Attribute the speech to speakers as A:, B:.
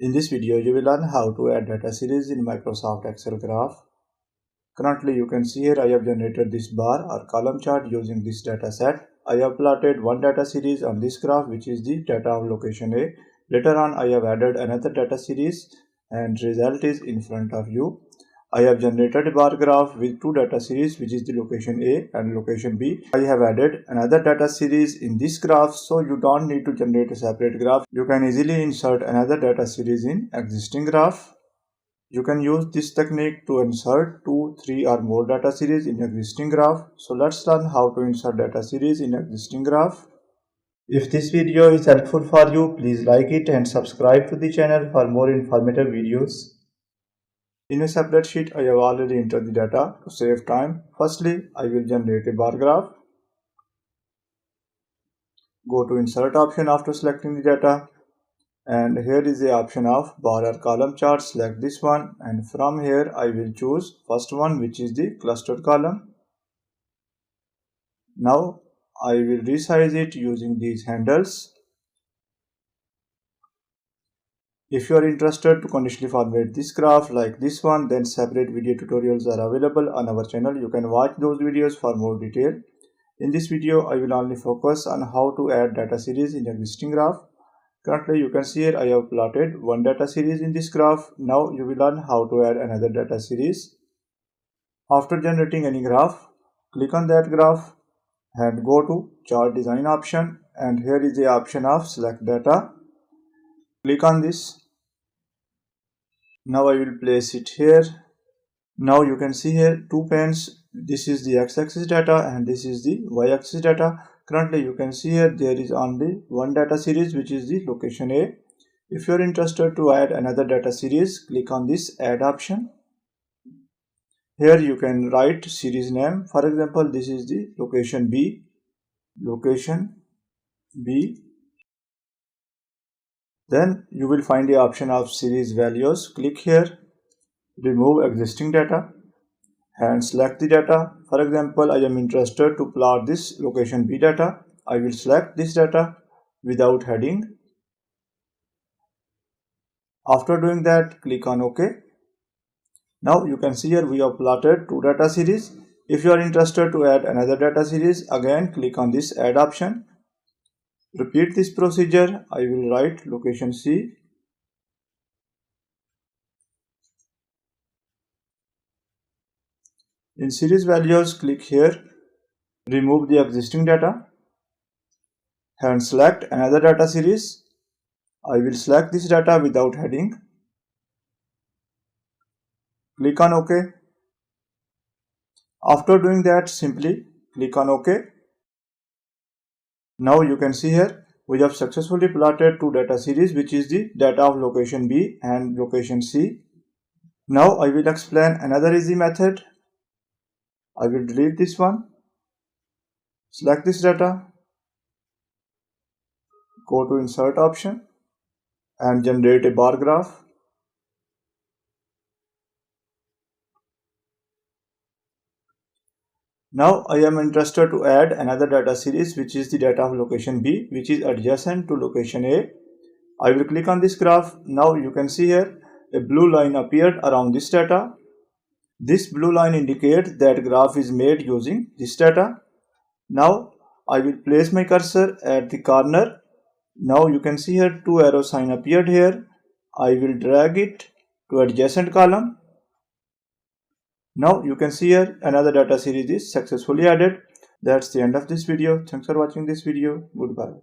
A: In this video, you will learn how to add data series in Microsoft Excel graph. Currently, you can see here I have generated this bar or column chart using this data set. I have plotted one data series on this graph, which is the data of location A. Later on, I have added another data series and result is in front of you. I have generated a bar graph with two data series, which is the location A and location B. I have added another data series in this graph, so you don't need to generate a separate graph. You can easily insert another data series in existing graph. You can use this technique to insert 2, 3 or more data series in existing graph. So let's learn how to insert data series in existing graph. If this video is helpful for you, please like it and subscribe to the channel for more informative videos. In a separate sheet, I have already entered the data to save time. Firstly, I will generate a bar graph. Go to insert option after selecting the data. And here is the option of bar or column chart. Select this one, and from here I will choose first one, which is the clustered column. Now I will resize it using these handles. If you are interested to conditionally format this graph like this one, then separate video tutorials are available on our channel. You can watch those videos for more detail. In this video, I will only focus on how to add data series in existing graph. Currently, you can see here I have plotted one data series in this graph. Now you will learn how to add another data series. After generating any graph, click on that graph and go to chart design option, and here is the option of select data. Click on this. Now I will place it here. Now you can see here two panes. This is the x-axis data and this is the y-axis data. Currently you can see here there is only one data series, which is the location A. If you are interested to add another data series, click on this add option. Here you can write series name. For example, this is the location B. Then you will find the option of series values. Click here, remove existing data and select the data. For example, I am interested to plot this location B data. I will select this data without heading. After doing that, click on OK. Now you can see here we have plotted two data series. If you are interested to add another data series, again click on this add option. Repeat this procedure. I will write location C. In series values, click here, remove the existing data and select another data series. I will select this data without heading. Click on OK. After doing that, simply click on OK. Now you can see here we have successfully plotted two data series, which is the data of location B and location C. Now I will explain another easy method. I will delete this one. Select this data. Go to insert option and generate a bar graph. Now I am interested to add another data series, which is the data of location B, which is adjacent to location A. I will click on this graph. Now you can see here a blue line appeared around this data. This blue line indicates that graph is made using this data. Now I will place my cursor at the corner. Now you can see here two arrow sign appeared here. I will drag it to adjacent column. Now you can see here another data series is successfully added. That's the end of this video. Thanks for watching this video. Goodbye.